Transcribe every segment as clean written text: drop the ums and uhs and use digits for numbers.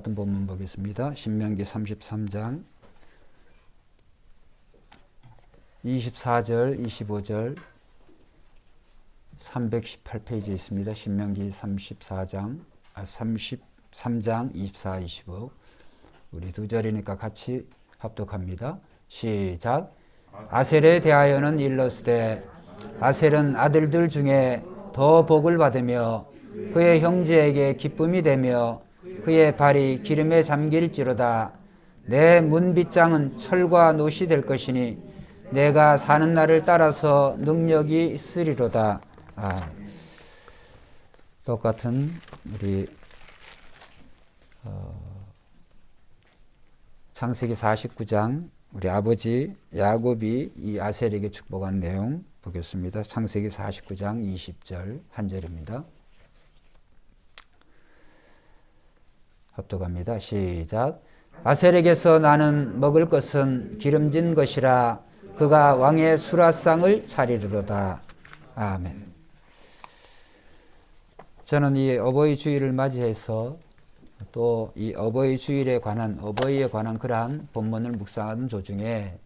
어떤 본문 보겠습니다. 신명기 33장 24절, 25절 318페이지에 있습니다. 신명기 33장 24, 25 우리 두 절이니까 같이 합독합니다. 시작. 아셀에 대하여는 일렀으되 아셀은 아들들 중에 더 복을 받으며 그의 형제에게 기쁨이 되며 그의 발이 기름에 잠길지로다. 내 문빗장은 철과 놋이 될 것이니 내가 사는 날을 따라서 능력이 있으리로다. 똑같은 우리 창세기 49장 우리 아버지 야곱이 이 아셀에게 축복한 내용 보겠습니다. 창세기 49장 20절 한 절입니다. 합독합니다. 시작. 아셀에게서 나는 먹을 것은 기름진 것이라 그가 왕의 수라상을 차리리로다. 아멘. 저는 이 어버이 주일을 맞이해서 또 이 어버이 주일에 관한 어버이에 관한 그러한 본문을 묵상하는 도중에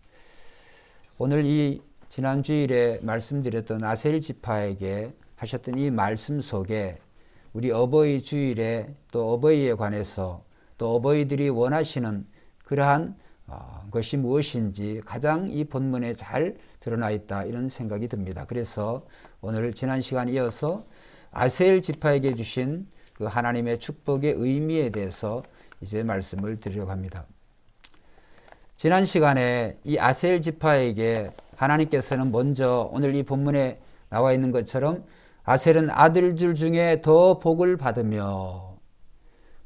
오늘 이 지난 주일에 말씀드렸던 아셀 지파에게 하셨던 이 말씀 속에 우리 어버이 주일에 또 어버이에 관해서 또 어버이들이 원하시는 그러한 것이 무엇인지 가장 이 본문에 잘 드러나 있다 이런 생각이 듭니다. 그래서 오늘 지난 시간 이어서 아셀 지파에게 주신 그 하나님의 축복의 의미에 대해서 이제 말씀을 드리려고 합니다. 지난 시간에 이 아셀 지파에게 하나님께서는 먼저 오늘 이 본문에 나와 있는 것처럼 아셀은 아들들 중에 더 복을 받으며,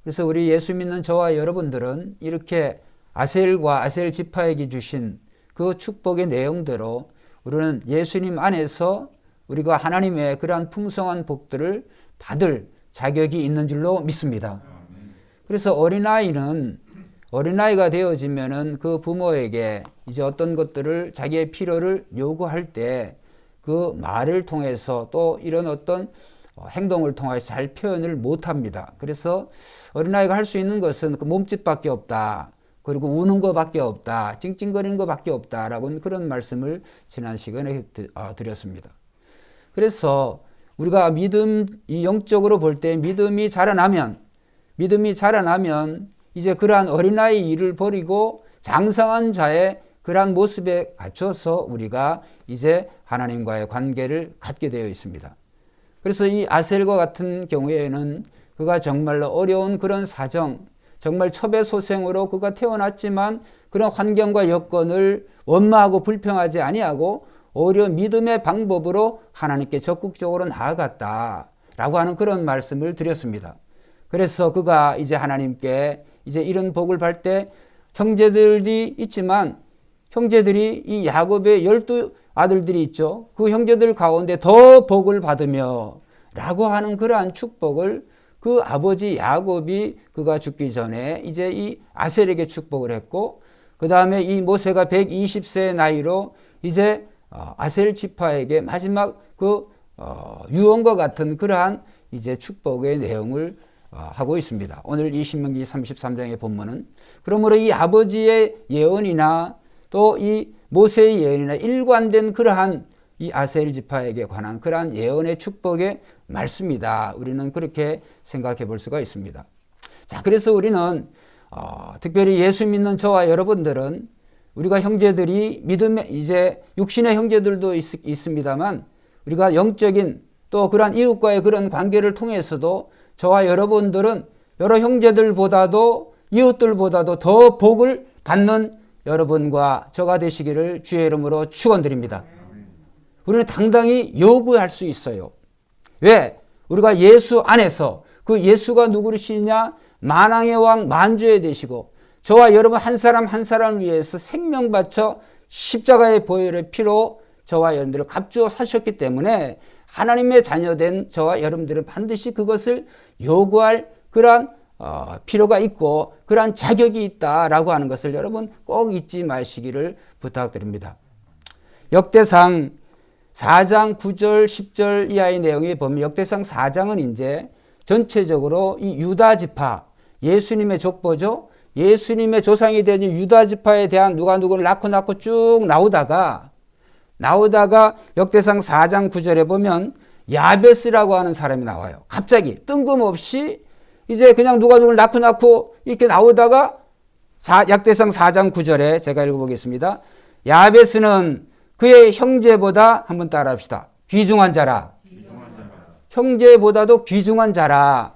그래서 우리 예수 믿는 저와 여러분들은 이렇게 아셀과 아셀 지파에게 주신 그 축복의 내용대로 우리는 예수님 안에서 우리가 하나님의 그러한 풍성한 복들을 받을 자격이 있는 줄로 믿습니다. 그래서 어린아이가 되어지면은 그 부모에게 이제 어떤 것들을 자기의 필요를 요구할 때 그 말을 통해서 또 이런 어떤 행동을 통해서 잘 표현을 못합니다. 그래서 어린아이가 할 수 있는 것은 그 몸짓밖에 없다. 그리고 우는 것밖에 없다. 찡찡거리는 것밖에 없다라고 그런 말씀을 지난 시간에 드렸습니다. 그래서 우리가 이 영적으로 볼 때 믿음이 자라나면 이제 그러한 어린아이 일을 버리고 장성한 자의 그러한 모습에 갖춰서 우리가 이제 하나님과의 관계를 갖게 되어 있습니다. 그래서 이 아셀과 같은 경우에는 그가 정말로 어려운 그런 사정, 정말 첩외소생으로 그가 태어났지만 그런 환경과 여건을 원망하고 불평하지 아니하고 오히려 믿음의 방법으로 하나님께 적극적으로 나아갔다라고 하는 그런 말씀을 드렸습니다. 그래서 그가 이제 하나님께 이제 이런 복을 받을 때 형제들이 있지만 형제들이 이 야곱의 12 아들들이 있죠. 그 형제들 가운데 더 복을 받으며 라고 하는 그러한 축복을 그 아버지 야곱이 그가 죽기 전에 이제 이 아셀에게 축복을 했고, 그 다음에 이 모세가 120세의 나이로 이제 아셀 지파에게 마지막 그 유언과 같은 그러한 이제 축복의 내용을 하고 있습니다. 오늘 이 신명기 33장의 본문은 그러므로 이 아버지의 예언이나 또 이 모세의 예언이나 일관된 그러한 이 아셀 지파에게 관한 그러한 예언의 축복의 말씀이다. 우리는 그렇게 생각해 볼 수가 있습니다. 자, 그래서 우리는 특별히 예수 믿는 저와 여러분들은 우리가 형제들이 믿음의 이제 육신의 형제들도 있습니다만 우리가 영적인 또 그러한 이웃과의 그런 관계를 통해서도 저와 여러분들은 여러 형제들보다도 이웃들보다도 더 복을 받는 여러분과 저가 되시기를 주의 이름으로 축원드립니다. 우리는 당당히 요구할 수 있어요. 왜? 우리가 예수 안에서 그 예수가 누구시냐? 만왕의 왕 만주에 되시고 저와 여러분 한 사람 한 사람을 위해서 생명 바쳐 십자가의 보혈의 피로 저와 여러분들을 값주어 사셨기 때문에 하나님의 자녀된 저와 여러분들은 반드시 그것을 요구할 그러한 필요가 있고 그러한 자격이 있다라고 하는 것을 여러분 꼭 잊지 마시기를 부탁드립니다. 역대상 4장 9절 10절 이하의 내용에 보면 역대상 4장은 이제 전체적으로 이 유다 지파 예수님의 족보죠. 예수님의 조상이 되는 유다 지파에 대한 누가 누구를 낳고 쭉 나오다가 역대상 4장 9절에 보면 야베스라고 하는 사람이 나와요. 갑자기 뜬금없이 이제 그냥 누가 누구를 낳고 이렇게 나오다가 역대상 4장 9절에 제가 읽어보겠습니다. 야베스는 그의 형제보다 한번 따라합시다. 귀중한 자라. 형제보다도 귀중한 자라.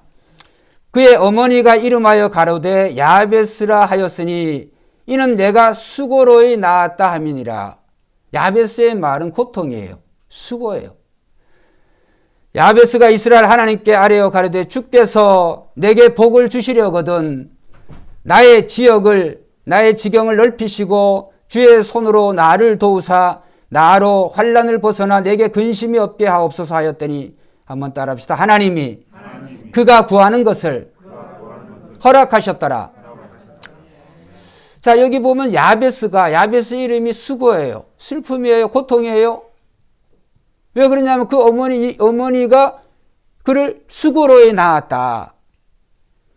그의 어머니가 이름하여 가로되 야베스라 하였으니 이는 내가 수고로이 낳았다 함이니라. 야베스의 말은 고통이에요. 수고예요. 야베스가 이스라엘 하나님께 아뢰어 가로되 주께서 내게 복을 주시려거든 나의 지경을 넓히시고 주의 손으로 나를 도우사 나로 환난을 벗어나 내게 근심이 없게 하옵소서 하였더니 한번 따라합시다. 하나님이 그가 구하는 것을 허락하셨더라. 자, 여기 보면 야베스 이름이 수고예요. 슬픔이에요. 고통이에요. 왜 그러냐면 그 어머니가 그를 수고로에 낳았다.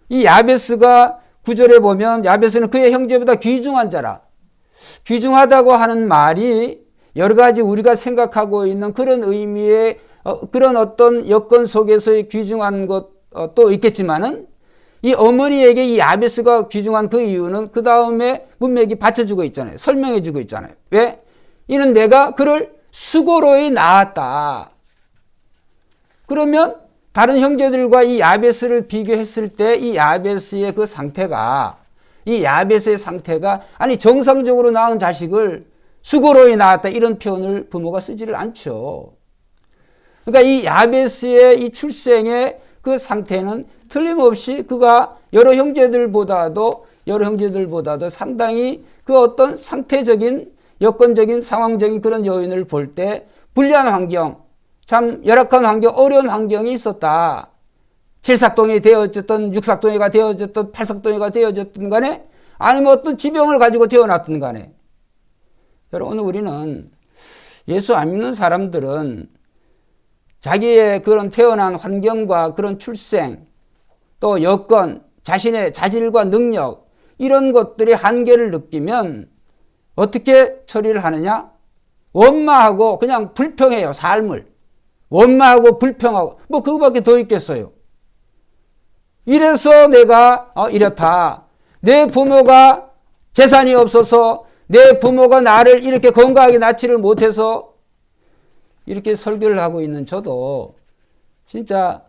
이 야베스가 9절에 보면 야베스는 그의 형제보다 귀중한 자라. 귀중하다고 하는 말이 여러 가지 우리가 생각하고 있는 그런 의미의 그런 어떤 여건 속에서의 귀중한 것도 있겠지만은 이 어머니에게 이 야베스가 귀중한 그 이유는 그 다음에 문맥이 받쳐주고 있잖아요. 설명해주고 있잖아요. 왜? 이는 내가 그를 수고로이 낳았다. 그러면 다른 형제들과 이 야베스를 비교했을 때 이 야베스의 상태가 아니 정상적으로 낳은 자식을 수고로이 낳았다 이런 표현을 부모가 쓰지를 않죠. 그러니까 이 야베스의 이 출생의 그 상태는 틀림없이 그가 여러 형제들보다도 상당히 그 어떤 상태적인 여건적인 상황적인 그런 요인을 볼 때 불리한 환경, 참 열악한 환경, 어려운 환경이 있었다. 칠삭동이 되어졌든 육삭동이가 되어졌든 팔삭동이가 되어졌든 간에 아니면 어떤 지병을 가지고 태어났든 간에 여러분 우리는 예수 안 믿는 사람들은 자기의 그런 태어난 환경과 그런 출생 또 여건, 자신의 자질과 능력 이런 것들이 한계를 느끼면 어떻게 처리를 하느냐? 원망하고 그냥 불평해요. 삶을. 원망하고 불평하고 뭐 그거밖에 더 있겠어요. 이래서 내가 이렇다. 내 부모가 재산이 없어서 내 부모가 나를 이렇게 건강하게 낳지를 못해서 이렇게 설교를 하고 있는 저도 진짜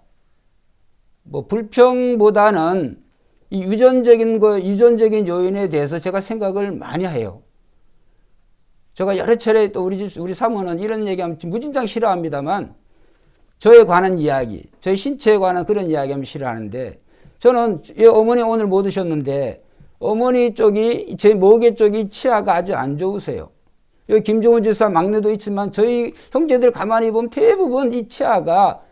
뭐 불평보다는 이 유전적인 요인에 대해서 제가 생각을 많이 해요. 제가 여러 차례 또 우리 사모는 이런 얘기하면 무진장 싫어합니다만 저에 관한 이야기, 저희 신체에 관한 그런 이야기하면 싫어하는데 저는 어머니 오늘 못 오셨는데 어머니 쪽이 제 목에 쪽이 치아가 아주 안 좋으세요. 여기 김종훈 집사 막내도 있지만 저희 형제들 가만히 보면 대부분 이 치아가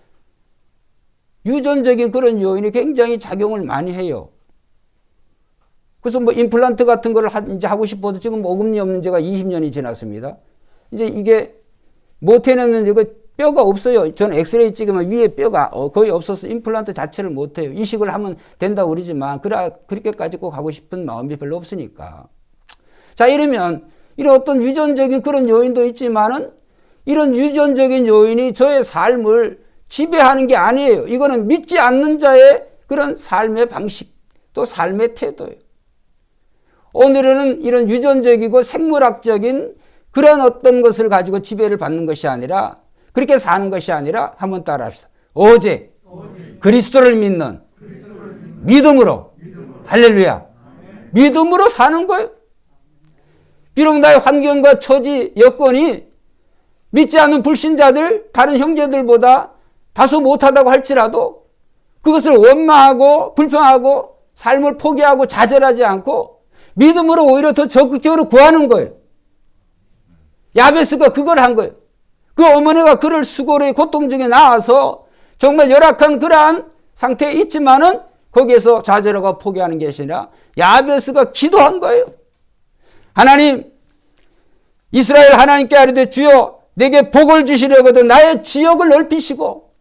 유전적인 그런 요인이 굉장히 작용을 많이 해요. 그래서 뭐 임플란트 같은 거를 이제 하고 싶어도 지금 어금니 없는 지가 20년이 지났습니다. 이제 이게 못 해내는 이거 뼈가 없어요. 저는 엑스레이 찍으면 위에 뼈가 거의 없어서 임플란트 자체를 못 해요. 이식을 하면 된다고 그러지만 그렇게까지 꼭 하고 싶은 마음이 별로 없으니까. 자, 이러면 이런 어떤 유전적인 그런 요인도 있지만은 이런 유전적인 요인이 저의 삶을 지배하는 게 아니에요. 이거는 믿지 않는 자의 그런 삶의 방식 또 삶의 태도예요. 오늘은 이런 유전적이고 생물학적인 그런 어떤 것을 가지고 지배를 받는 것이 아니라 그렇게 사는 것이 아니라 한번 따라합시다. 오직 그리스도를 믿는 믿음으로 할렐루야. 믿음으로 사는 거예요. 비록 나의 환경과 처지, 여건이 믿지 않는 불신자들, 다른 형제들보다 다소 못하다고 할지라도 그것을 원망하고 불평하고 삶을 포기하고 좌절하지 않고 믿음으로 오히려 더 적극적으로 구하는 거예요. 야베스가 그걸 한 거예요. 그 어머니가 그를 수고로의 고통 중에 나와서 정말 열악한 그러한 상태에 있지만은 거기에서 좌절하고 포기하는 것이 아니라 야베스가 기도한 거예요. 하나님, 이스라엘 하나님께 아뢰되 주여 내게 복을 주시려거든 나의 지역을 넓히시고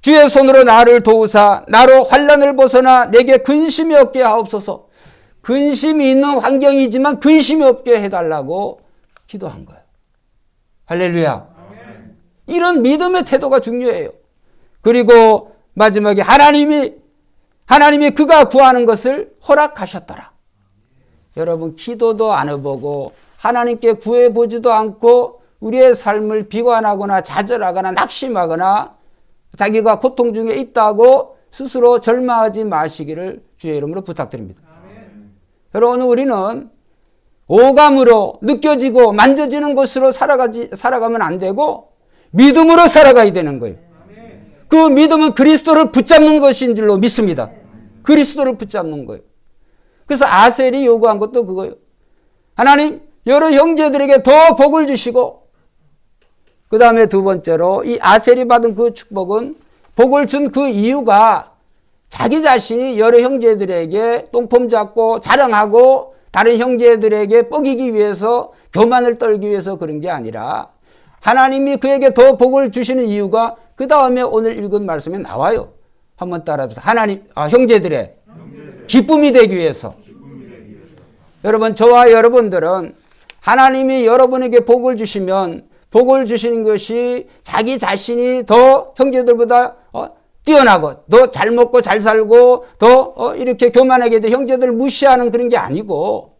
주의 손으로 나를 도우사 나로 환난을 벗어나 내게 근심이 없게 하옵소서. 근심이 있는 환경이지만 근심이 없게 해달라고 기도한 거예요. 할렐루야. 이런 믿음의 태도가 중요해요. 그리고 마지막에 하나님이 그가 구하는 것을 허락하셨더라. 여러분, 기도도 안 해보고 하나님께 구해보지도 않고 우리의 삶을 비관하거나 좌절하거나 낙심하거나 자기가 고통 중에 있다고 스스로 절망하지 마시기를 주의 이름으로 부탁드립니다. 여러분, 우리는 오감으로 느껴지고 만져지는 것으로 살아가면 안 되고 믿음으로 살아가야 되는 거예요. 그 믿음은 그리스도를 붙잡는 것인 줄로 믿습니다. 그리스도를 붙잡는 거예요. 그래서 아셀이 요구한 것도 그거예요. 하나님, 여러 형제들에게 더 복을 주시고, 그 다음에 두 번째로 이 아셀이 받은 그 축복은, 복을 준 그 이유가 자기 자신이 여러 형제들에게 똥폼 잡고 자랑하고 다른 형제들에게 뻐기기 위해서, 교만을 떨기 위해서 그런 게 아니라 하나님이 그에게 더 복을 주시는 이유가 그 다음에 오늘 읽은 말씀에 나와요. 한번 따라합시다. 형제들의 기쁨이 되기 위해서. 여러분, 저와 여러분들은 하나님이 여러분에게 복을 주시면 복을 주시는 것이 자기 자신이 더 형제들보다 뛰어나고 더 잘 먹고 잘 살고 더 이렇게 교만하게 돼 형제들을 무시하는 그런 게 아니고,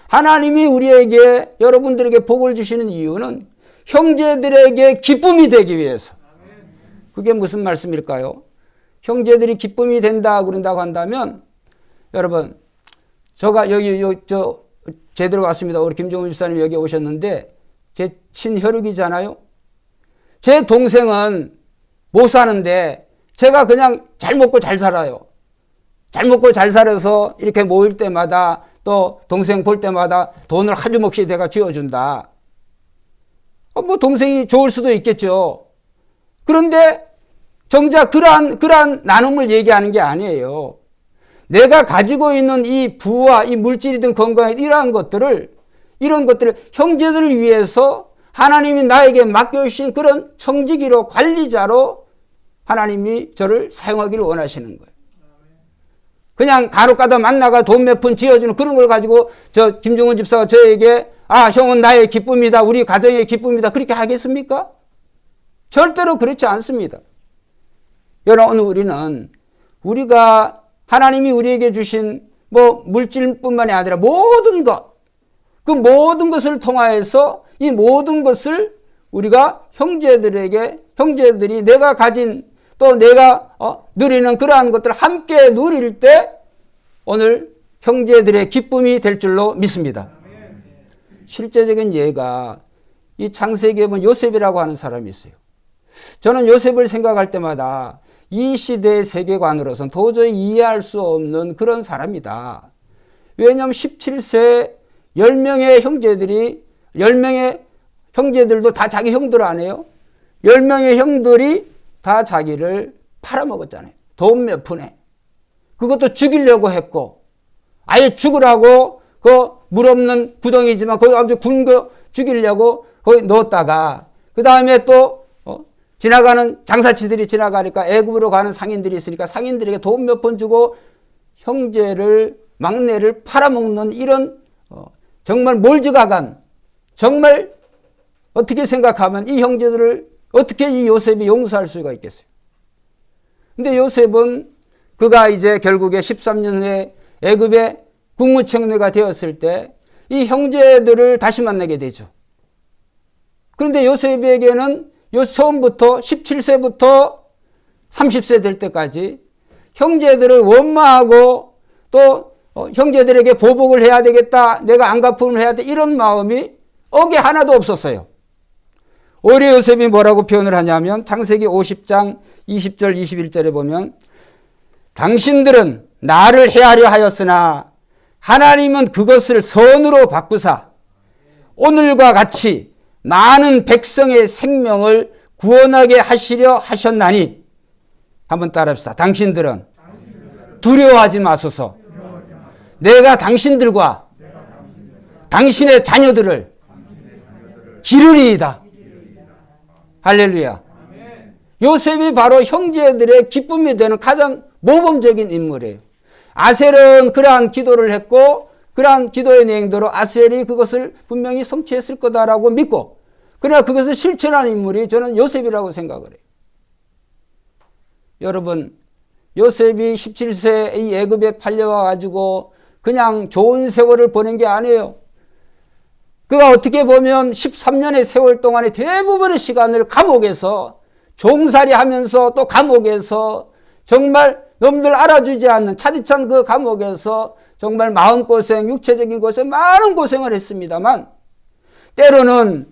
하나님이 우리에게 여러분들에게 복을 주시는 이유는 형제들에게 기쁨이 되기 위해서. 그게 무슨 말씀일까요? 형제들이 기쁨이 된다 그런다고 한다면, 여러분, 제가 제대로 왔습니다. 우리 김종훈 집사님 여기 오셨는데 제 친혈육이잖아요. 제 동생은 못 사는데 제가 그냥 잘 먹고 잘 살아요. 잘 먹고 잘 살아서 이렇게 모일 때마다 또 동생 볼 때마다 돈을 한 주먹씩 내가 쥐어준다. 뭐 동생이 좋을 수도 있겠죠. 그런데 정작 그러한 나눔을 얘기하는 게 아니에요. 내가 가지고 있는 이 부와 이 물질이든 건강 이런 것들을 형제들을 위해서 하나님이 나에게 맡겨주신 그런 청지기로 관리자로 하나님이 저를 사용하기를 원하시는 거예요. 그냥 간혹가다 만나가 돈 몇 푼 지어주는 그런 걸 가지고 저 김종훈 집사가 저에게 형은 나의 기쁨이다, 우리 가정의 기쁨이다, 그렇게 하겠습니까? 절대로 그렇지 않습니다. 여러분, 우리가 하나님이 우리에게 주신 물질뿐만이 아니라 모든 것, 그 모든 것을 통하여서 이 모든 것을 우리가 형제들이 내가 가진 또 내가 누리는 그러한 것들을 함께 누릴 때 오늘 형제들의 기쁨이 될 줄로 믿습니다. 실제적인 예가 이 창세기에 보면 요셉이라고 하는 사람이 있어요. 저는 요셉을 생각할 때마다 이 시대의 세계관으로서는 도저히 이해할 수 없는 그런 사람이다. 왜냐하면 17세 10명의 형제들도 다 자기 형들 아니에요? 10명의 형들이 다 자기를 팔아먹었잖아요. 돈 몇 푼에. 그것도 죽이려고 했고, 아예 죽으라고 그 물 없는 구덩이지만 거기 아주 굶겨 죽이려고 거기 넣었다가, 그 다음에 또 지나가는 장사치들이 지나가니까 애굽으로 가는 상인들이 있으니까 상인들에게 돈 몇 푼 주고 막내를 팔아먹는 이런 정말 몰지각한, 정말 어떻게 생각하면 이 형제들을 어떻게 이 요셉이 용서할 수가 있겠어요. 근데 요셉은 그가 이제 결국에 13년 후에 애굽의 국무총리가 되었을 때 이 형제들을 다시 만나게 되죠. 그런데 요셉에게는 처음부터 17세부터 30세 될 때까지 형제들을 원망하고 또 형제들에게 보복을 해야 되겠다, 내가 안갚음을 해야 돼, 이런 마음이 억에 하나도 없었어요. 오히려 요셉이 뭐라고 표현을 하냐면 창세기 50장 20절 21절에 보면, 당신들은 나를 해하려 하였으나 하나님은 그것을 선으로 바꾸사 오늘과 같이 많은 백성의 생명을 구원하게 하시려 하셨나니. 한번 따라합시다. 당신들은 두려워하지 마소서. 내가 당신들과 당신의 자녀들을 기르리이다. 할렐루야. 요셉이 바로 형제들의 기쁨이 되는 가장 모범적인 인물이에요. 아셀은 그러한 기도를 했고 그러한 기도의 내용대로 아셀이 그것을 분명히 성취했을 거다라고 믿고, 그러나 그것을 실천한 인물이 저는 요셉이라고 생각을 해요. 여러분, 요셉이 17세 이 애굽에 팔려와 가지고 그냥 좋은 세월을 보낸 게 아니에요. 그가 어떻게 보면 13년의 세월 동안에 대부분의 시간을 감옥에서 종살이 하면서 또 감옥에서 정말 놈들 알아주지 않는 차디찬 그 감옥에서 정말 마음고생, 육체적인 고생, 많은 고생을 했습니다만, 때로는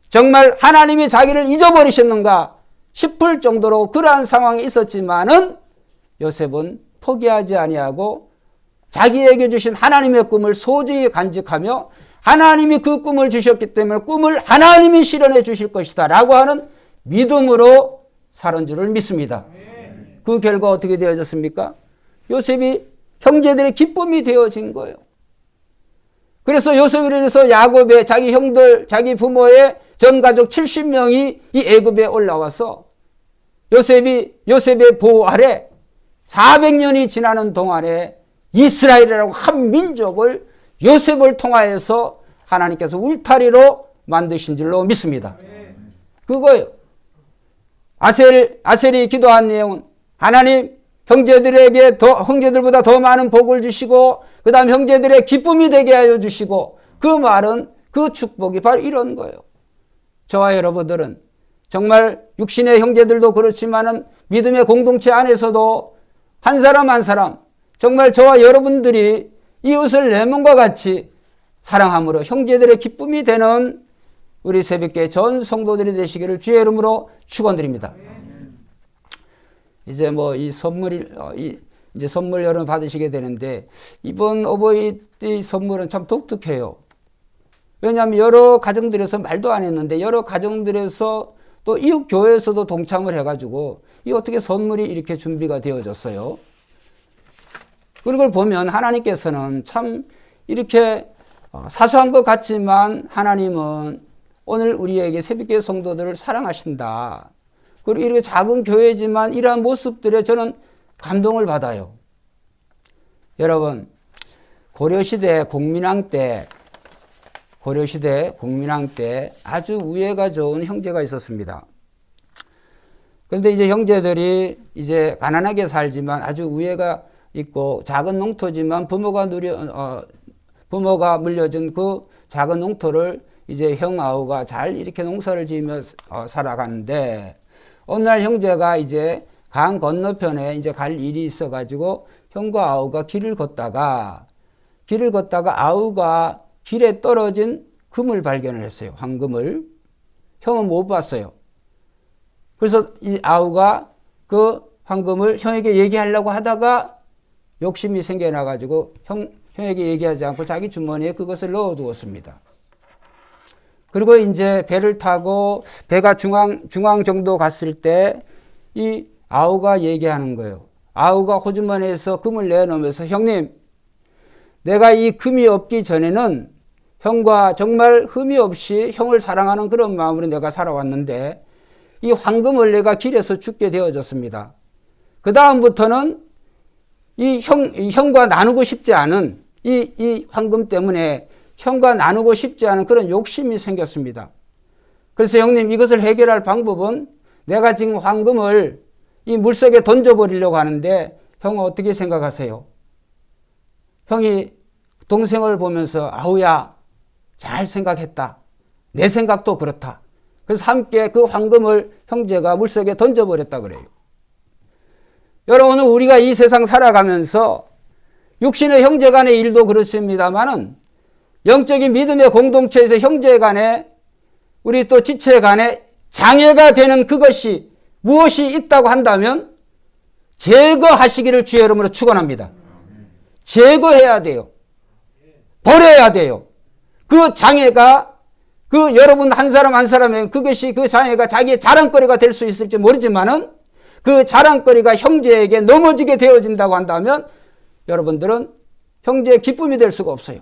정말 하나님이 자기를 잊어버리셨는가 싶을 정도로 그러한 상황이 있었지만은 요셉은 포기하지 아니하고 자기에게 주신 하나님의 꿈을 소중히 간직하며 하나님이 그 꿈을 주셨기 때문에 꿈을 하나님이 실현해 주실 것이다 라고 하는 믿음으로 살은 줄을 믿습니다. 그 결과 어떻게 되어졌습니까? 요셉이 형제들의 기쁨이 되어진 거예요. 그래서 요셉으로 인해서 야곱의 자기 형들, 자기 부모의 전 가족 70명이 이 애굽에 올라와서 요셉의 보호 아래 400년이 지나는 동안에 이스라엘이라고 한 민족을 요셉을 통하여서 하나님께서 울타리로 만드신 줄로 믿습니다. 그거예요. 아셀이 기도한 내용은 하나님 형제들에게 형제들보다 더 많은 복을 주시고 그 다음 형제들의 기쁨이 되게 하여 주시고, 그 말은 그 축복이 바로 이런 거예요. 저와 여러분들은 정말 육신의 형제들도 그렇지만은 믿음의 공동체 안에서도 한 사람 한 사람 정말 저와 여러분들이 이웃을 내 몸과 같이 사랑함으로 형제들의 기쁨이 되는 우리 새벽교회 전 성도들이 되시기를 주의 이름으로 축원드립니다. 이제 이 선물 여러분 받으시게 되는데, 이번 어버이의 선물은 참 독특해요. 왜냐하면 여러 가정들에서 말도 안 했는데 여러 가정들에서 또 이웃 교회에서도 동참을 해가지고 이 어떻게 선물이 이렇게 준비가 되어졌어요. 그런 걸 보면 하나님께서는 참 이렇게 사소한 것 같지만 하나님은 오늘 우리에게 새벽교회 성도들을 사랑하신다. 그리고 이렇게 작은 교회지만 이러한 모습들에 저는 감동을 받아요. 여러분, 고려시대 공민왕 때 아주 우애가 좋은 형제가 있었습니다. 그런데 이제 형제들이 이제 가난하게 살지만 아주 우애가 있고 작은 농토지만 부모가 물려준 그 작은 농토를 이제 형 아우가 잘 이렇게 농사를 지으며 살아가는데, 어느 날 형제가 이제 강 건너편에 이제 갈 일이 있어가지고 형과 아우가 길을 걷다가 아우가 길에 떨어진 금을 발견을 했어요. 황금을. 형은 못 봤어요. 그래서 이 아우가 그 황금을 형에게 얘기하려고 하다가 욕심이 생겨나가지고 형에게 얘기하지 않고 자기 주머니에 그것을 넣어두었습니다. 그리고 이제 배를 타고 배가 중앙 정도 갔을 때 이 아우가 얘기하는 거예요. 아우가 호주머니에서 금을 내놓으면서, 형님, 내가 이 금이 없기 전에는 형과 정말 흠이 없이 형을 사랑하는 그런 마음으로 내가 살아왔는데 이 황금을 내가 길에서 죽게 되어졌습니다. 그 다음부터는 이 형과 나누고 싶지 않은 이 황금 때문에 형과 나누고 싶지 않은 그런 욕심이 생겼습니다. 그래서 형님, 이것을 해결할 방법은 내가 지금 황금을 이 물속에 던져버리려고 하는데 형은 어떻게 생각하세요? 형이 동생을 보면서, 아우야, 잘 생각했다. 내 생각도 그렇다. 그래서 함께 그 황금을 형제가 물속에 던져버렸다 그래요. 여러분, 우리가 이 세상 살아가면서 육신의 형제 간의 일도 그렇습니다만은 영적인 믿음의 공동체에서 형제 간에, 우리 또 지체 간에 장애가 되는 그것이 무엇이 있다고 한다면 제거하시기를 주의 이름으로 축원합니다. 제거해야 돼요. 버려야 돼요. 그 장애가 여러분 한 사람 한 사람의 그것이 그 장애가 자기의 자랑거리가 될 수 있을지 모르지만은 그 자랑거리가 형제에게 넘어지게 되어진다고 한다면 여러분들은 형제의 기쁨이 될 수가 없어요.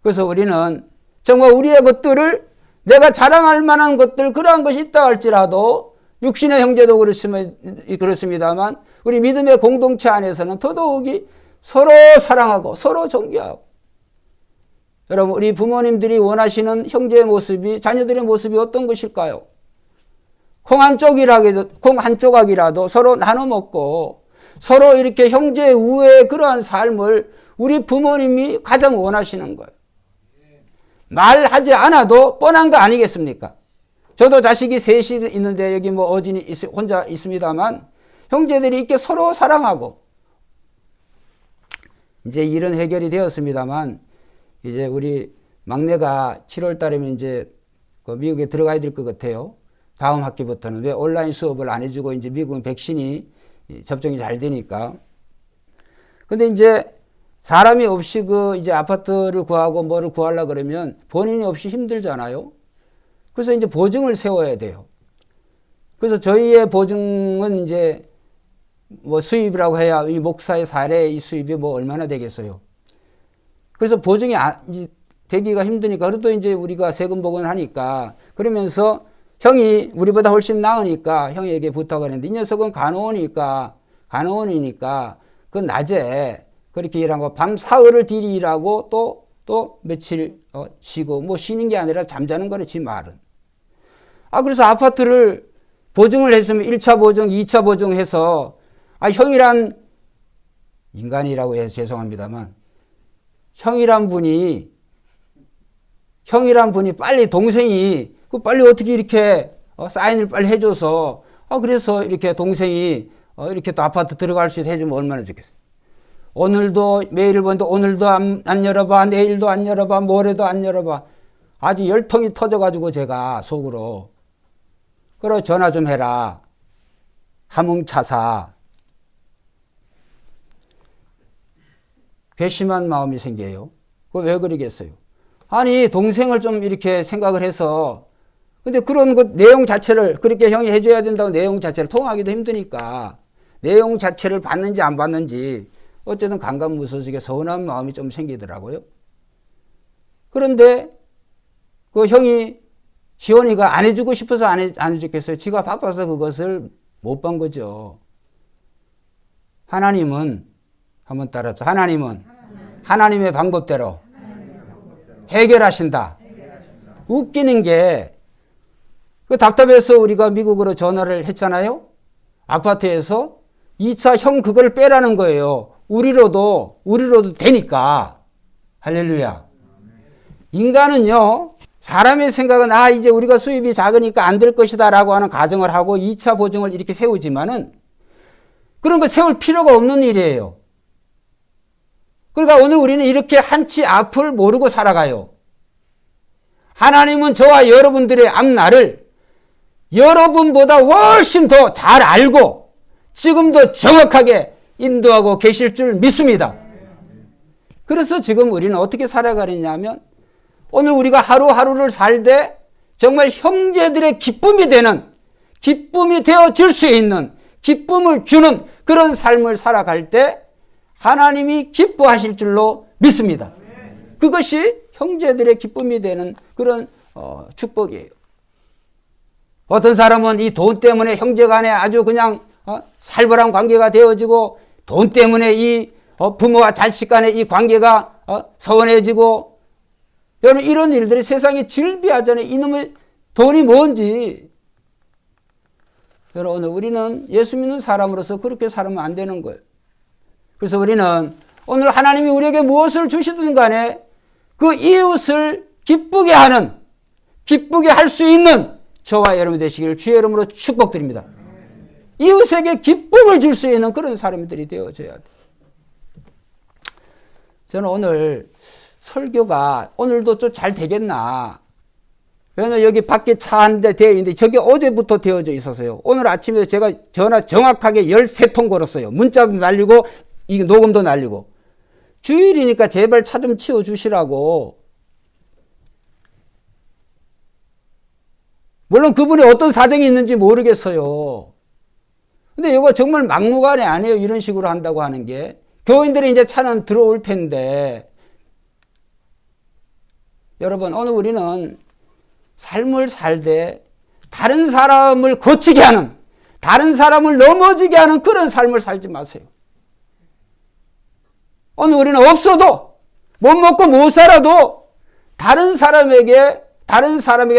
그래서 우리는 정말 우리의 것들을, 내가 자랑할 만한 것들, 그러한 것이 있다 할지라도 육신의 형제도 그렇습니다만 우리 믿음의 공동체 안에서는 더더욱이 서로 사랑하고 서로 존경하고. 여러분, 우리 부모님들이 원하시는 형제의 모습이, 자녀들의 모습이 어떤 것일까요? 콩 한 조각이라도 서로 나눠 먹고 서로 이렇게 형제 우애의 그러한 삶을 우리 부모님이 가장 원하시는 거예요. 말하지 않아도 뻔한 거 아니겠습니까? 저도 자식이 셋이 있는데 여기 뭐 어진이 혼자 있습니다만 형제들이 이렇게 서로 사랑하고, 이제 일은 해결이 되었습니다만 이제 우리 막내가 7월 달이면 이제 그 미국에 들어가야 될 것 같아요. 다음 학기부터는. 왜 온라인 수업을 안 해주고 이제 미국은 백신이 접종이 잘 되니까. 근데 이제 사람이 없이 그 이제 아파트를 구하고 뭐를 구하려 그러면 본인이 없이 힘들잖아요. 그래서 이제 보증을 세워야 돼요. 그래서 저희의 보증은 이제 뭐 수입이라고 해야 이 목사의 사례 이 수입이 뭐 얼마나 되겠어요. 그래서 보증이 되기가 힘드니까, 그래도 이제 우리가 세금 복원을 하니까, 그러면서 형이 우리보다 훨씬 나으니까 형에게 부탁을 했는데, 이 녀석은 간호원이니까 그 낮에 그렇게 일하고 밤 사흘을 딜이 일하고 또 며칠 쉬고, 뭐 쉬는 게 아니라 잠자는 거래 지 말은. 그래서 아파트를 보증을 했으면 1차 보증, 2차 보증해서 형이란 인간이라고 해서 죄송합니다만 형이란 분이 빨리 동생이 빨리 어떻게 이렇게 사인을 빨리 해줘서 그래서 이렇게 동생이 이렇게 또 아파트 들어갈 수 있게 해주면 얼마나 좋겠어요. 오늘도 메일을 보는데 오늘도 안 열어봐, 내일도 안 열어봐, 모레도 안 열어봐. 아주 열통이 터져가지고 제가 속으로 그래 전화 좀 해라. 함흥차사. 괘씸한 마음이 생겨요. 그거 왜 그러겠어요? 아니 동생을 좀 이렇게 생각을 해서, 근데 그런 것 내용 자체를 그렇게 형이 해줘야 된다고 내용 자체를 통하기도 힘드니까 내용 자체를 받는지 안 받는지 어쨌든 간간무소식에 서운한 마음이 좀 생기더라고요. 그런데 그 형이 시원이가 안 해주고 싶어서 안 해줬겠어요. 지가 바빠서 그것을 못 본 거죠. 하나님은 한번 따라서 하나님의 방법대로 해결하신다. 웃기는 게 그 답답해서 우리가 미국으로 전화를 했잖아요. 아파트에서 2차 형 그걸 빼라는 거예요. 우리로도 되니까. 할렐루야. 인간은요, 사람의 생각은 이제 우리가 수입이 작으니까 안 될 것이다 라고 하는 가정을 하고 2차 보증을 이렇게 세우지만은 그런 거 세울 필요가 없는 일이에요. 그러니까 오늘 우리는 이렇게 한치 앞을 모르고 살아가요. 하나님은 저와 여러분들의 앞날을 여러분보다 훨씬 더 잘 알고 지금도 정확하게 인도하고 계실 줄 믿습니다. 그래서 지금 우리는 어떻게 살아가느냐면 오늘 우리가 하루하루를 살되 정말 형제들의 기쁨이 되어줄 수 있는, 기쁨을 주는 그런 삶을 살아갈 때 하나님이 기뻐하실 줄로 믿습니다. 그것이 형제들의 기쁨이 되는 그런 축복이에요. 어떤 사람은 이 돈 때문에 형제 간에 아주 그냥 살벌한 관계가 되어지고, 돈 때문에 이 부모와 자식 간의 이 관계가 서운해지고, 여러분 이런 일들이 세상에 질비하잖아요. 이놈의 돈이 뭔지. 여러분 우리는 예수 믿는 사람으로서 그렇게 살면 안 되는 거예요. 그래서 우리는 오늘 하나님이 우리에게 무엇을 주시든 간에 그 이웃을 기쁘게 할 수 있는 저와 여러분 되시기를 주의 이름으로 축복드립니다. 이웃에게 기쁨을 줄 수 있는 그런 사람들이 되어져야 돼요. 저는 오늘 설교가 오늘도 좀 잘 되겠나. 왜냐면 여기 밖에 차 한 대 되어 있는데 저게 어제부터 되어져 있어서요. 오늘 아침에 제가 전화 정확하게 13통 걸었어요. 문자도 날리고 이 녹음도 날리고. 주일이니까 제발 차 좀 치워주시라고. 물론 그분이 어떤 사정이 있는지 모르겠어요. 근데 이거 정말 막무가내 아니에요. 이런 식으로 한다고 하는 게. 교인들이 이제 차는 들어올 텐데. 여러분 오늘 우리는 삶을 살되 다른 사람을 거치게 하는, 다른 사람을 넘어지게 하는 그런 삶을 살지 마세요. 오늘 우리는 없어도, 못 먹고 못 살아도 다른 사람에게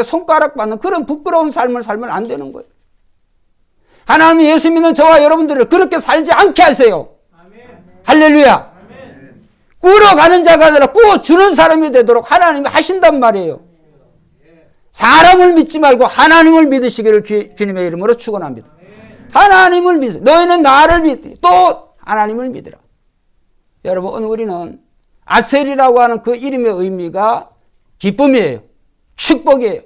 손가락 받는 그런 부끄러운 삶을 살면 안 되는 거예요. 하나님이 예수 믿는 저와 여러분들을 그렇게 살지 않게 하세요. 아멘. 할렐루야. 아멘. 꾸러가는 자가 아니라 꾸어주는 사람이 되도록 하나님이 하신단 말이에요. 사람을 믿지 말고 하나님을 믿으시기를 주님의 이름으로 축원합니다. 하나님을 믿으세요. 너희는 나를 믿으리. 또 하나님을 믿으라. 여러분, 오늘 우리는 아셀이라고 하는 그 이름의 의미가 기쁨이에요. 축복이에요.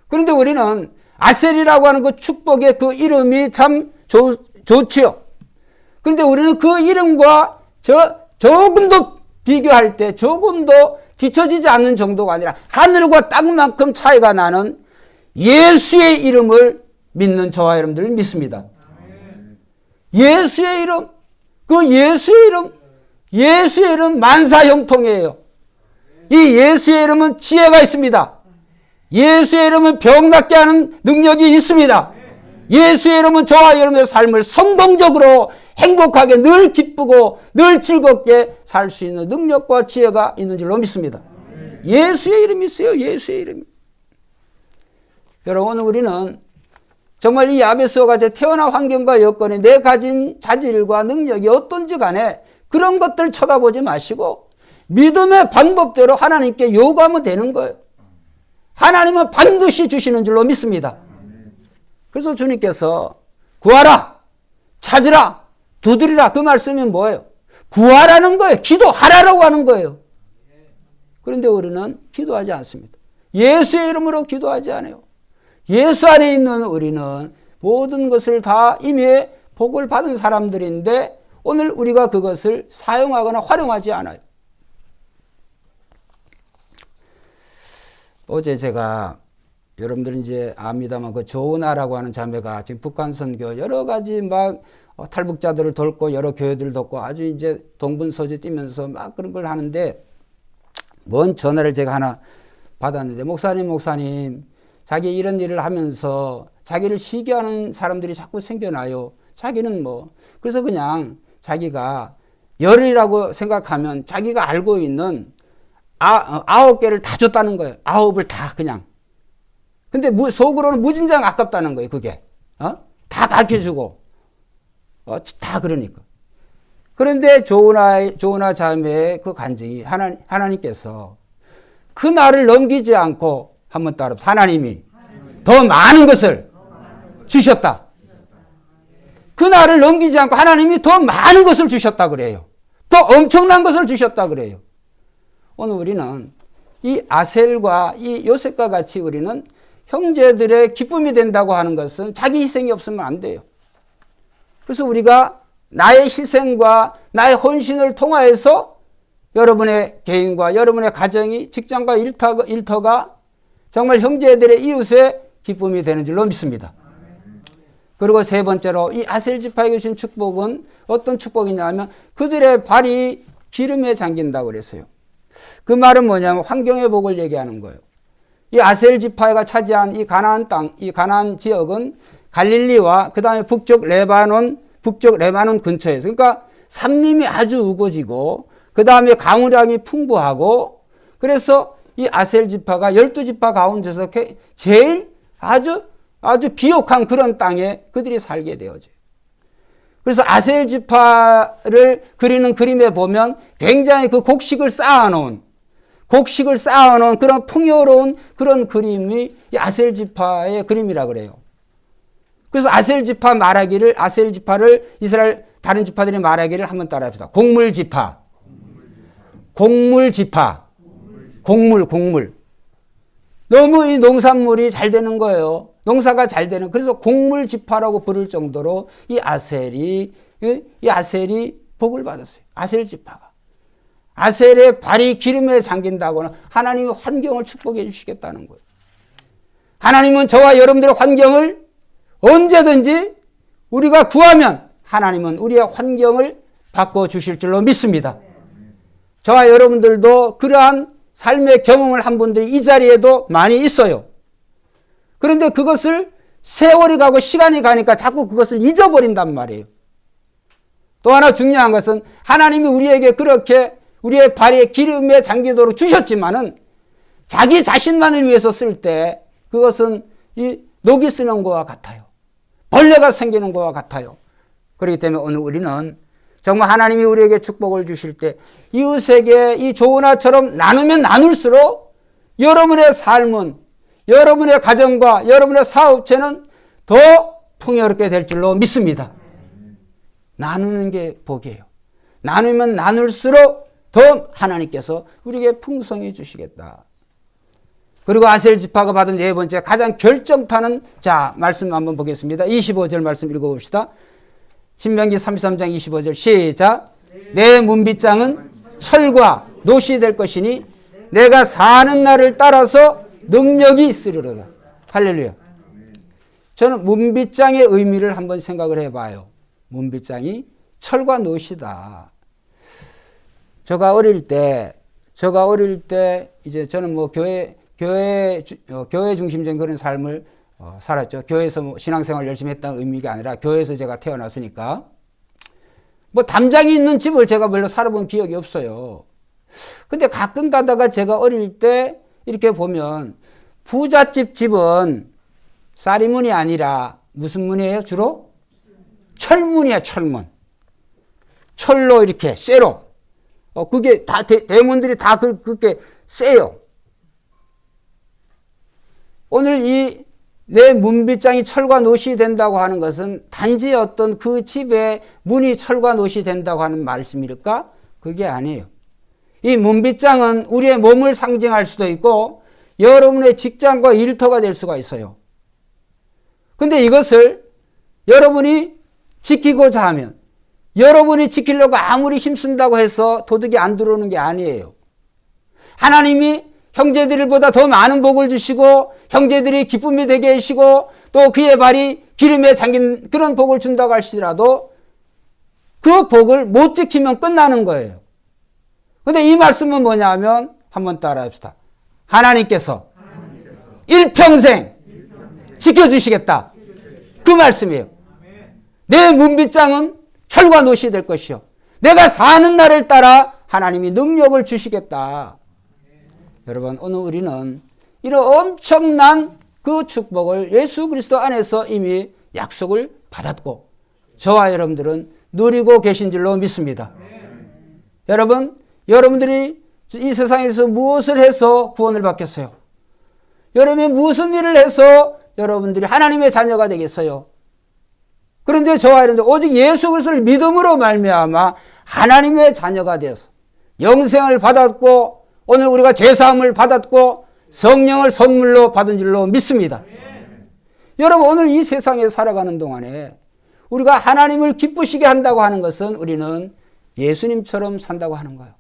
그런데 우리는 아셀이라고 하는 그 축복의 그 이름이 참 좋지요. 그런데 우리는 그 이름과 조금 더 비교할 때 조금 더 뒤처지지 않는 정도가 아니라 하늘과 땅만큼 차이가 나는 예수의 이름을 믿는 저와 여러분들을 믿습니다. 예수의 이름, 그 예수의 이름 만사형통이에요. 이 예수의 이름은 지혜가 있습니다. 예수의 이름은 병 낫게 하는 능력이 있습니다. 예수의 이름은 저와 여러분의 삶을 성공적으로 행복하게 늘 기쁘고 늘 즐겁게 살 수 있는 능력과 지혜가 있는 줄로 믿습니다. 예수의 이름이 있어요. 예수의 이름이. 여러분, 우리는 정말 이 야베스와 같이 태어난 환경과 여건이 내 가진 자질과 능력이 어떤지 간에 그런 것들 쳐다보지 마시고 믿음의 방법대로 하나님께 요구하면 되는 거예요. 하나님은 반드시 주시는 줄로 믿습니다. 그래서 주님께서 구하라, 찾으라, 두드리라, 그 말씀이 뭐예요? 구하라는 거예요. 기도하라라고 하는 거예요. 그런데 우리는 기도하지 않습니다. 예수의 이름으로 기도하지 않아요. 예수 안에 있는 우리는 모든 것을 다 이미 복을 받은 사람들인데 오늘 우리가 그것을 사용하거나 활용하지 않아요. 어제 제가 여러분들은 이제 압니다만 그 조은아라고 하는 자매가 지금 북한 선교 여러 가지 막 탈북자들을 돕고 여러 교회들을 돕고 아주 이제 동분서지 뛰면서 막 그런 걸 하는데 먼 전화를 제가 하나 받았는데 목사님 자기 이런 일을 하면서 자기를 시기하는 사람들이 자꾸 생겨나요. 자기는 그래서 그냥 자기가 열이라고 생각하면 자기가 알고 있는 9개를 다 줬다는 거예요. 9을 다 그냥. 근데 속으로는 무진장 아깝다는 거예요. 그게. 다 가르쳐주고. 다 그러니까. 그런데 조은아 자매의 그 간증이 하나님께서 그 날을 넘기지 않고 한번 따라 하나님이 더 많은 것을 주셨다. 그 날을 넘기지 않고 하나님이 더 많은 것을 주셨다 그래요. 더 엄청난 것을 주셨다 그래요. 오늘 우리는 이 아셀과 이 요셉과 같이 우리는 형제들의 기쁨이 된다고 하는 것은 자기 희생이 없으면 안 돼요. 그래서 우리가 나의 희생과 나의 헌신을 통하여서 여러분의 개인과 여러분의 가정이 직장과 일터가 정말 형제들의 이웃의 기쁨이 되는 줄로 믿습니다. 그리고 세 번째로 이 아셀 지파에게 주신 축복은 어떤 축복이냐 하면 그들의 발이 기름에 잠긴다고 그랬어요. 그 말은 뭐냐면 환경의 복을 얘기하는 거예요. 이 아셀 지파가 차지한 이 가나안 땅, 이 가나안 지역은 갈릴리와 그 다음에 북쪽 레바논 근처에서 그러니까 산림이 아주 우거지고 그 다음에 강우량이 풍부하고 그래서 이 아셀 지파가 12지파 가운데서 제일 아주 비옥한 그런 땅에 그들이 살게 되어져요. 그래서 아셀 지파를 그리는 그림에 보면 굉장히 그 곡식을 쌓아놓은 그런 풍요로운 그런 그림이 이 아셀 지파의 그림이라 그래요. 그래서 아셀 지파를 이스라엘 다른 지파들이 말하기를 한번 따라합시다. 곡물 너무 이 농산물이 잘 되는 거예요. 농사가 잘 되는. 그래서 곡물 지파라고 부를 정도로 이 아셀이 복을 받았어요. 아셀 지파가. 아셀의 발이 기름에 잠긴다고는 하나님이 환경을 축복해 주시겠다는 거예요. 하나님은 저와 여러분들의 환경을 언제든지 우리가 구하면 하나님은 우리의 환경을 바꿔주실 줄로 믿습니다. 저와 여러분들도 그러한 삶의 경험을 한 분들이 이 자리에도 많이 있어요. 그런데 그것을 세월이 가고 시간이 가니까 자꾸 그것을 잊어버린단 말이에요. 또 하나 중요한 것은 하나님이 우리에게 그렇게 우리의 발에 기름에 잠기도록 주셨지만은 자기 자신만을 위해서 쓸 때 그것은 이 녹이 쓰는 것과 같아요. 벌레가 생기는 것과 같아요. 그렇기 때문에 오늘 우리는 정말 하나님이 우리에게 축복을 주실 때 이웃에게 이 조은아처럼 나누면 나눌수록 여러분의 삶은, 여러분의 가정과 여러분의 사업체는 더 풍요롭게 될 줄로 믿습니다. 나누는 게 복이에요. 나누면 나눌수록 더 하나님께서 우리에게 풍성히 주시겠다. 그리고 아셀 지파가 받은 네 번째 가장 결정타는 자 말씀 한번 보겠습니다. 25절 말씀 읽어봅시다. 신명기 33장 25절 시작. 내 문빗장은 철과 노시 될 것이니 내가 사는 날을 따라서 능력이 있으리로다. 할렐루야. 저는 문빗장의 의미를 한번 생각을 해봐요. 문빗장이 철과 노시다. 제가 어릴 때 이제 저는 뭐 교회 중심적인 그런 삶을 살았죠. 교회에서 뭐 신앙생활 열심히 했다는 의미가 아니라 교회에서 제가 태어났으니까 뭐 담장이 있는 집을 제가 별로 살아본 기억이 없어요. 근데 가끔 가다가 제가 어릴 때 이렇게 보면 부잣집 집은 쌀이문이 아니라 무슨 문이에요? 주로? 철문이에요. 철문. 철로 이렇게 쇠로. 그게 다 대문들이 다 그렇게 세요. 오늘 이 내 문빗장이 철과 노시 된다고 하는 것은 단지 어떤 그 집의 문이 철과 노시 된다고 하는 말씀일까? 그게 아니에요. 이 문빗장은 우리의 몸을 상징할 수도 있고 여러분의 직장과 일터가 될 수가 있어요. 근데 이것을 여러분이 지키고자 하면 여러분이 지키려고 아무리 힘쓴다고 해서 도둑이 안 들어오는 게 아니에요. 하나님이 형제들보다 더 많은 복을 주시고 형제들이 기쁨이 되게 하시고 또 그의 발이 기름에 잠긴 그런 복을 준다고 할지라도 그 복을 못 지키면 끝나는 거예요. 근데 이 말씀은 뭐냐 하면 한번 따라 합시다. 하나님께서 일평생 지켜주시겠다. 그 말씀이에요. 내 문빗장은 철과 노시 될 것이요. 내가 사는 날을 따라 하나님이 능력을 주시겠다. 여러분 오늘 우리는 이런 엄청난 그 축복을 예수 그리스도 안에서 이미 약속을 받았고 저와 여러분들은 누리고 계신 줄로 믿습니다. 여러분, 여러분들이 이 세상에서 무엇을 해서 구원을 받겠어요? 여러분이 무슨 일을 해서 여러분들이 하나님의 자녀가 되겠어요? 그런데 저와 여러분들 오직 예수 그리스도를 믿음으로 말미암아 하나님의 자녀가 되어서 영생을 받았고 오늘 우리가 죄사함을 받았고 성령을 선물로 받은 줄로 믿습니다. 여러분 오늘 이 세상에 살아가는 동안에 우리가 하나님을 기쁘시게 한다고 하는 것은 우리는 예수님처럼 산다고 하는 거예요.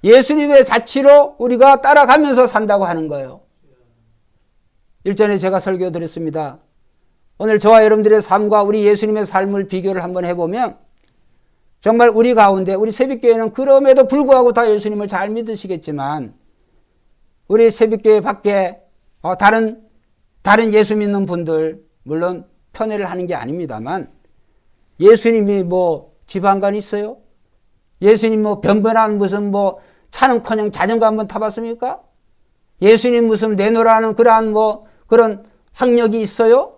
예수님의 자치로 우리가 따라가면서 산다고 하는 거예요. 일전에 제가 설교 드렸습니다. 오늘 저와 여러분들의 삶과 우리 예수님의 삶을 비교를 한번 해보면 정말 우리 가운데 우리 새벽교회는 그럼에도 불구하고 다 예수님을 잘 믿으시겠지만 우리 새벽교회 밖에 다른 예수 믿는 분들 물론 편애를 하는 게 아닙니다만 예수님이 뭐 지방간 있어요? 예수님 뭐 변변한 무슨 뭐 차는커녕 자전거 한번 타봤습니까? 예수님 무슨 내노라는 그러한 뭐 그런 학력이 있어요?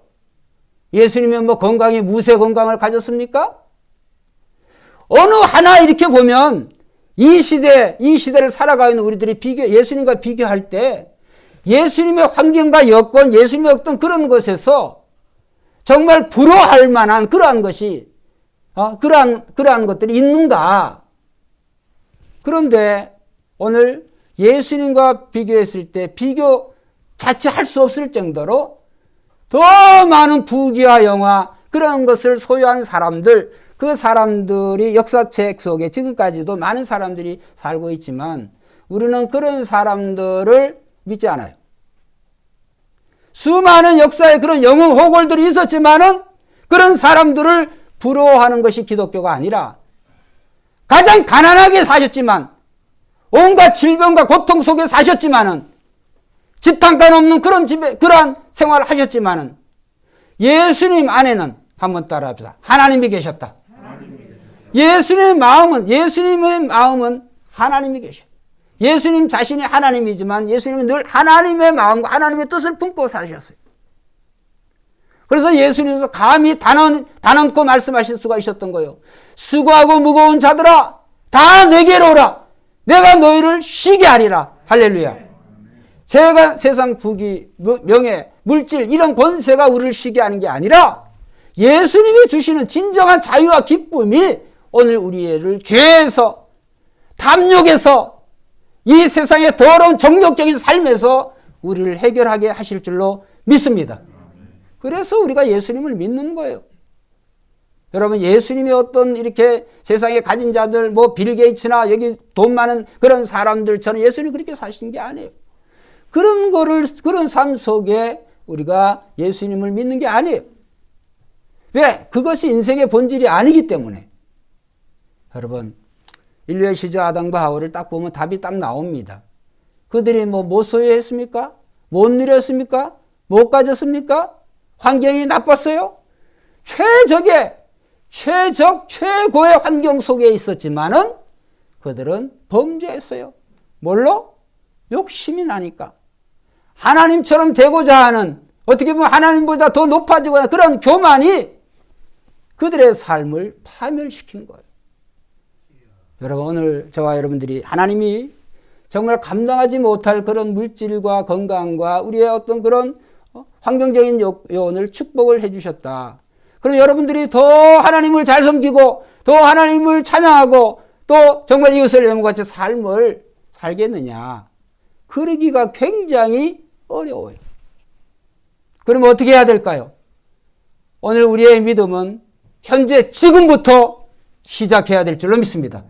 예수님은 뭐 건강이 무쇠 건강을 가졌습니까? 어느 하나 이렇게 보면 이 시대를 살아가는 우리들이 예수님과 비교할 때 예수님의 환경과 여건, 예수님의 어떤 그런 것에서 정말 부러워할 만한 그러한 것이, 그러한 것들이 있는가? 그런데 오늘 예수님과 비교했을 때 비교 자체할 수 없을 정도로 더 많은 부귀와 영화, 그런 것을 소유한 사람들, 그 사람들이 역사책 속에 지금까지도 많은 사람들이 살고 있지만 우리는 그런 사람들을 믿지 않아요. 수많은 역사에 그런 영웅 호걸들이 있었지만은 그런 사람들을 부러워하는 것이 기독교가 아니라 가장 가난하게 사셨지만 온갖 질병과 고통 속에 사셨지만은 지팡간 없는 그런 집에 그러한 생활을 하셨지만은 예수님 안에는 한번 따라합시다. 하나님이 계셨다. 예수님의 마음은 하나님이 계셔. 예수님 자신이 하나님이지만 예수님은 늘 하나님의 마음과 하나님의 뜻을 품고 사셨어요. 그래서 예수님께서 감히 단언코 말씀하실 수가 있었던 거예요. 수고하고 무거운 자들아 다 내게로 오라. 내가 너희를 쉬게 하리라. 할렐루야. 제가 세상 부귀, 명예, 물질 이런 권세가 우리를 쉬게 하는 게 아니라 예수님이 주시는 진정한 자유와 기쁨이 오늘 우리를 죄에서 탐욕에서 이 세상의 더러운 정욕적인 삶에서 우리를 해결하게 하실 줄로 믿습니다. 그래서 우리가 예수님을 믿는 거예요. 여러분 예수님이 어떤 이렇게 세상에 가진 자들 뭐 빌 게이츠나 여기 돈 많은 그런 사람들처럼 예수님이 그렇게 사신 게 아니에요. 그런 삶 속에 우리가 예수님을 믿는 게 아니에요. 왜? 그것이 인생의 본질이 아니기 때문에. 여러분 인류의 시조 아담과 하와를 딱 보면 답이 딱 나옵니다. 그들이 못 소유했습니까? 못 누렸습니까? 못 가졌습니까? 환경이 나빴어요? 최고의 환경 속에 있었지만은 그들은 범죄했어요. 뭘로? 욕심이 나니까. 하나님처럼 되고자 하는 어떻게 보면 하나님보다 더 높아지거나 그런 교만이 그들의 삶을 파멸시킨 거예요. 여러분 오늘 저와 여러분들이 하나님이 정말 감당하지 못할 그런 물질과 건강과 우리의 어떤 그런 환경적인 요원을 축복을 해 주셨다. 그럼 여러분들이 더 하나님을 잘 섬기고 더 하나님을 찬양하고 또 정말 이웃을 염고같이 삶을 살겠느냐. 그러기가 굉장히 어려워요. 그럼 어떻게 해야 될까요? 오늘 우리의 믿음은 현재 지금부터 시작해야 될 줄로 믿습니다.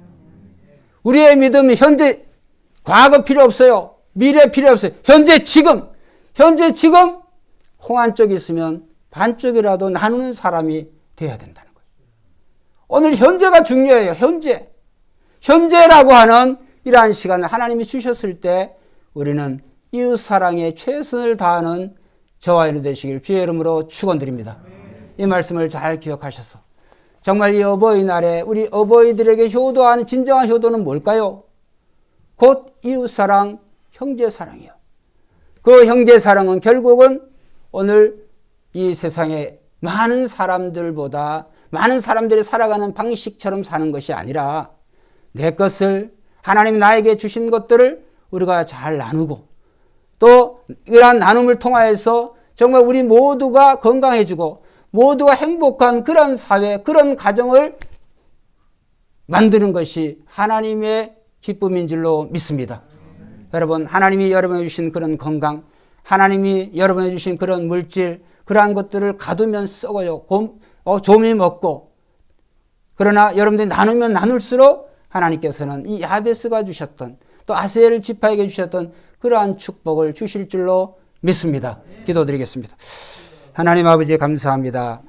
우리의 믿음은 현재 과거 필요 없어요. 미래 필요 없어요. 현재 지금 콩 한 쪽 있으면 반쪽이라도 나누는 사람이 돼야 된다는 거예요. 오늘 현재가 중요해요. 현재라고 하는 이러한 시간을 하나님이 주셨을 때 우리는 이웃사랑에 최선을 다하는 저와 여러분 되시길 주의 이름으로 축원드립니다. 이 말씀을 잘 기억하셔서 정말 이 어버이날에 우리 어버이들에게 효도하는 진정한 효도는 뭘까요? 곧 이웃사랑, 형제사랑이요. 그 형제사랑은 결국은 오늘 이 세상에 많은 사람들보다 많은 사람들이 살아가는 방식처럼 사는 것이 아니라 내 것을 하나님이 나에게 주신 것들을 우리가 잘 나누고 또 이러한 나눔을 통하여서 정말 우리 모두가 건강해지고 모두가 행복한 그런 사회, 그런 가정을 만드는 것이 하나님의 기쁨인 줄로 믿습니다. 여러분, 하나님이 여러분에게 주신 그런 건강, 하나님이 여러분에게 주신 그런 물질, 그러한 것들을 가두면 썩어요. 좀이 먹고. 그러나 여러분들이 나누면 나눌수록 하나님께서는 이 야베스가 주셨던 또 아셀 지파에게 주셨던 그러한 축복을 주실 줄로 믿습니다. 기도드리겠습니다. 하나님 아버지 감사합니다.